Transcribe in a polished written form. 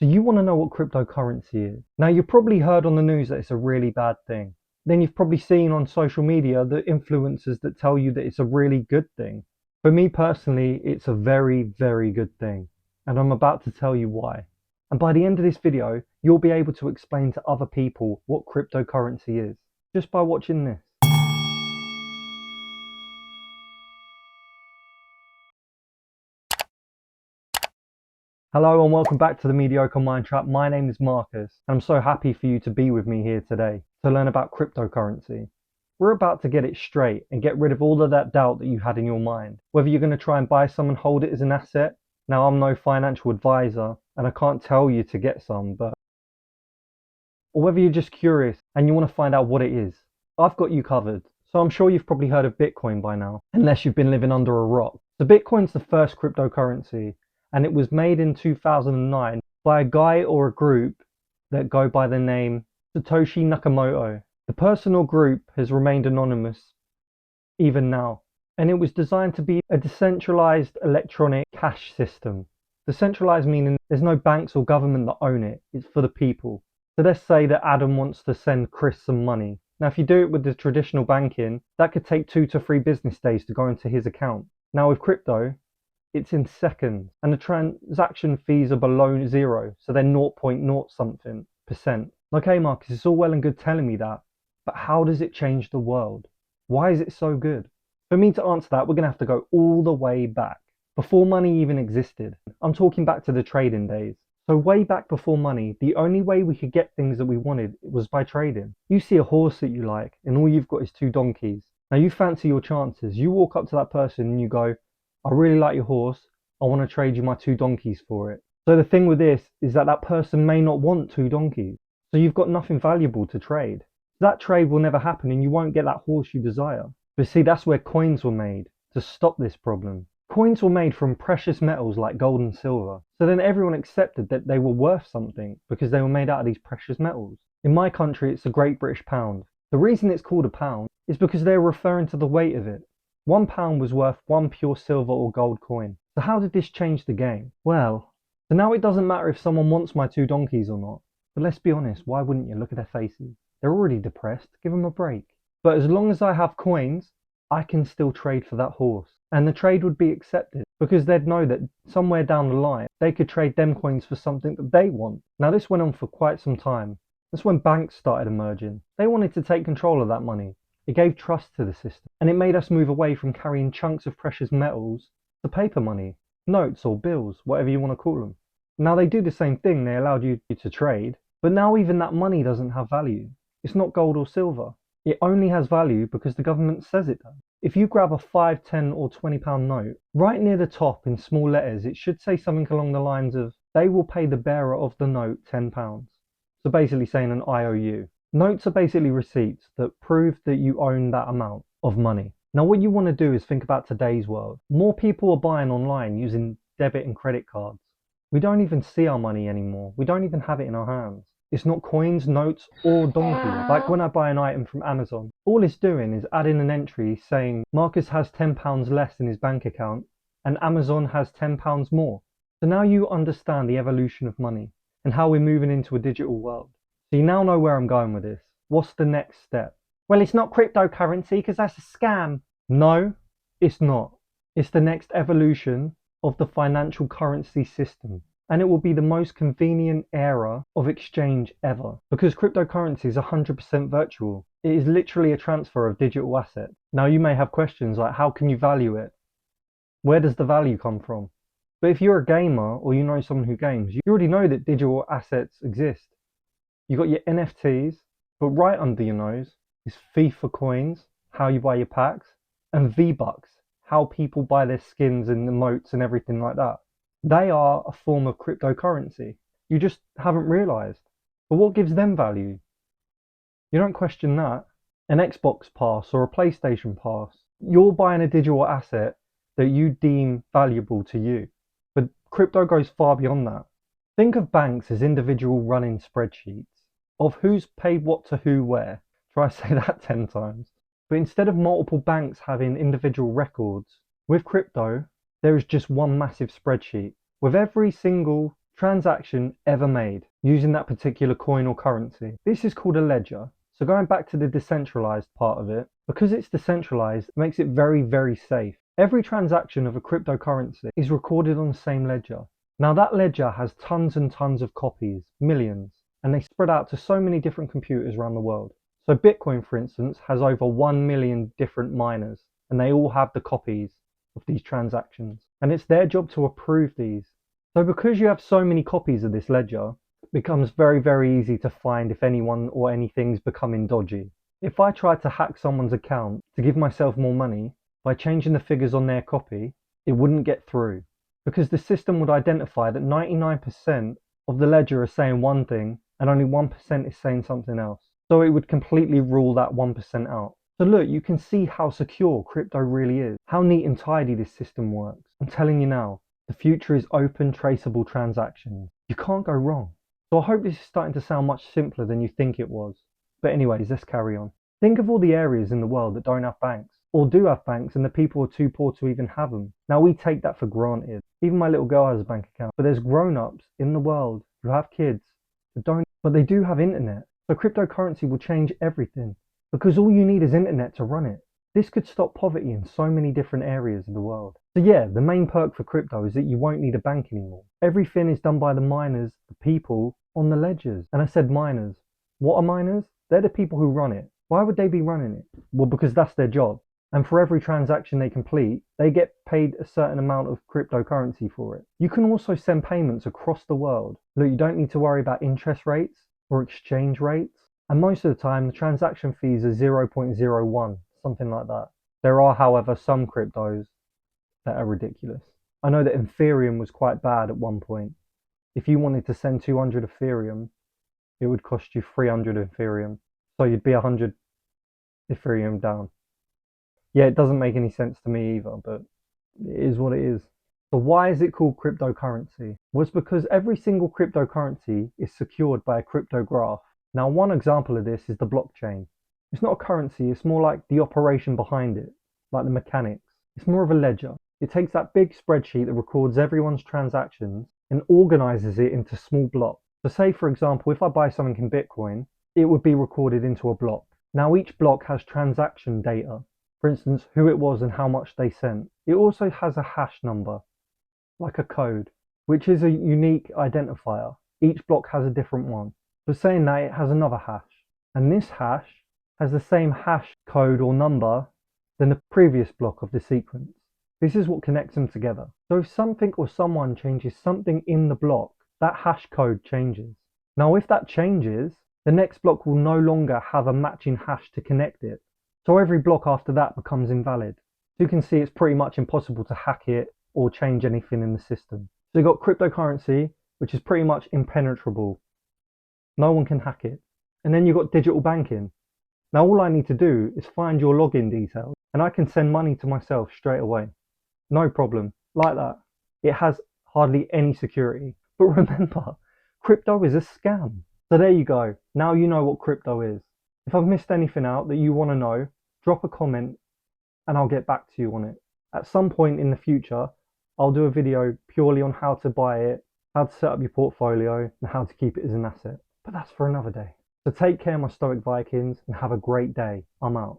So you want to know what cryptocurrency is. Now you've probably heard on the news that it's a really bad thing. Then you've probably seen on social media the influencers that tell you that it's a really good thing. For me personally, it's a very, very good thing. And I'm about to tell you why. And by the end of this video, you'll be able to explain to other people what cryptocurrency is just by watching this. Hello and welcome back to the Mediocre Mind Trap. My name is Marcus and I'm so happy for you to be with me here today to learn about cryptocurrency. We're about to get it straight and get rid of all of that doubt that you had in your mind. Whether you're going to try and buy some and hold it as an asset. Now I'm no financial advisor and I can't tell you to get some, or whether you're just curious and you want to find out what it is. I've got you covered. So I'm sure you've probably heard of Bitcoin by now, unless you've been living under a rock. So Bitcoin's the first cryptocurrency, and it was made in 2009 by a guy or a group that go by the name Satoshi Nakamoto. The person or group has remained anonymous even now, and it was designed to be a decentralized electronic cash system. Decentralized meaning there's no banks or government that own it, it's for the people. So let's say that Adam wants to send Chris some money. Now if you do it with the traditional banking, that could take 2 to 3 business days to go into his account. Now with crypto, it's in seconds, and the transaction fees are below zero, so they're 0.0 something percent. Okay, Marcus, it's all well and good telling me that, but how does it change the world? Why is it so good? For me to answer that, we're going to have to go all the way back, before money even existed. I'm talking back to the trading days. So way back before money, the only way we could get things that we wanted was by trading. You see a horse that you like, and all you've got is 2 donkeys. Now you fancy your chances. You walk up to that person and you go, I really like your horse, I want to trade you my 2 donkeys for it. So the thing with this is that that person may not want 2 donkeys. So you've got nothing valuable to trade. That trade will never happen and you won't get that horse you desire. But see, that's where coins were made, to stop this problem. Coins were made from precious metals like gold and silver. So then everyone accepted that they were worth something because they were made out of these precious metals. In my country, it's the Great British Pound. The reason it's called a pound is because they're referring to the weight of it. £1 was worth 1 pure silver or gold coin. So how did this change the game? Well, so now it doesn't matter if someone wants my 2 donkeys or not. But let's be honest, why wouldn't you? Look at their faces. They're already depressed, give them a break. But as long as I have coins, I can still trade for that horse. And the trade would be accepted because they'd know that somewhere down the line, they could trade them coins for something that they want. Now this went on for quite some time. That's when banks started emerging. They wanted to take control of that money. It gave trust to the system, and it made us move away from carrying chunks of precious metals to paper money, notes or bills, whatever you want to call them. Now they do the same thing, they allowed you to trade, but now even that money doesn't have value. It's not gold or silver. It only has value because the government says it does. If you grab a £5, £10 or £20 note, right near the top in small letters, it should say something along the lines of, they will pay the bearer of the note £10. So basically saying an IOU. Notes are basically receipts that prove that you own that amount of money. Now what you want to do is think about today's world. More people are buying online using debit and credit cards. We don't even see our money anymore. We don't even have it in our hands. It's not coins, notes or donkeys. Like when I buy an item from Amazon, all it's doing is adding an entry saying Marcus has £10 less in his bank account and Amazon has £10 more. So now you understand the evolution of money and how we're moving into a digital world. So you now know where I'm going with this. What's the next step? Well, it's not cryptocurrency because that's a scam. No, it's not. It's the next evolution of the financial currency system. And it will be the most convenient era of exchange ever. Because cryptocurrency is 100% virtual. It is literally a transfer of digital assets. Now you may have questions like, how can you value it? Where does the value come from? But if you're a gamer or you know someone who games, you already know that digital assets exist. You've got your NFTs, but right under your nose is FIFA coins, how you buy your packs, and V-Bucks, how people buy their skins and emotes and everything like that. They are a form of cryptocurrency. You just haven't realised. But what gives them value? You don't question that. An Xbox pass or a PlayStation pass. You're buying a digital asset that you deem valuable to you. But crypto goes far beyond that. Think of banks as individual running spreadsheets of who's paid what to who where. Try to say that 10 times. But instead of multiple banks having individual records, with crypto, there is just one massive spreadsheet with every single transaction ever made using that particular coin or currency. This is called a ledger. So going back to the decentralized part of it, because it's decentralized, it makes it very, very safe. Every transaction of a cryptocurrency is recorded on the same ledger. Now that ledger has tons and tons of copies, millions, and they spread out to so many different computers around the world. So Bitcoin, for instance, has over 1 million different miners, and they all have the copies of these transactions. And it's their job to approve these. So because you have so many copies of this ledger, it becomes very, very easy to find if anyone or anything's becoming dodgy. If I tried to hack someone's account to give myself more money by changing the figures on their copy, it wouldn't get through, because the system would identify that 99% of the ledger is saying one thing and only 1% is saying something else. So it would completely rule that 1% out. So look, you can see how secure crypto really is, how neat and tidy this system works. I'm telling you now, the future is open, traceable transactions. You can't go wrong. So I hope this is starting to sound much simpler than you think it was. But anyways, let's carry on. Think of all the areas in the world that don't have banks, or do have banks and the people are too poor to even have them. Now we take that for granted. Even my little girl has a bank account, but there's grown-ups in the world who have kids that don't, but they do have internet. So cryptocurrency will change everything, because all you need is internet to run it. This could stop poverty in so many different areas of the world. So yeah, the main perk for crypto is that you won't need a bank anymore. Everything is done by the miners, the people on the ledgers. And I said miners. What are miners? They're the people who run it. Why would they be running it? Well, because that's their job. And for every transaction they complete, they get paid a certain amount of cryptocurrency for it. You can also send payments across the world. Look, you don't need to worry about interest rates or exchange rates. And most of the time, the transaction fees are 0.01, something like that. There are, however, some cryptos that are ridiculous. I know that Ethereum was quite bad at one point. If you wanted to send 200 Ethereum, it would cost you 300 Ethereum. So you'd be 100 Ethereum down. Yeah, it doesn't make any sense to me either, but it is what it is. So why is it called cryptocurrency? Well, it's because every single cryptocurrency is secured by a cryptograph. Now, one example of this is the blockchain. It's not a currency, it's more like the operation behind it, like the mechanics. It's more of a ledger. It takes that big spreadsheet that records everyone's transactions and organizes it into small blocks. So say, for example, if I buy something in Bitcoin, it would be recorded into a block. Now, each block has transaction data. For instance, who it was and how much they sent. It also has a hash number, like a code, which is a unique identifier. Each block has a different one. For saying that, it has another hash. And this hash has the same hash code or number than the previous block of the sequence. This is what connects them together. So if something or someone changes something in the block, that hash code changes. Now, if that changes, the next block will no longer have a matching hash to connect it. So every block after that becomes invalid. So you can see it's pretty much impossible to hack it or change anything in the system. So you've got cryptocurrency, which is pretty much impenetrable. No one can hack it. And then you've got digital banking. Now all I need to do is find your login details and I can send money to myself straight away. No problem. Like that. It has hardly any security. But remember, crypto is a scam. So there you go. Now you know what crypto is. If I've missed anything out that you want to know, drop a comment and I'll get back to you on it. At some point in the future, I'll do a video purely on how to buy it, how to set up your portfolio, and how to keep it as an asset. But that's for another day. So take care, my Stoic Vikings, and have a great day. I'm out.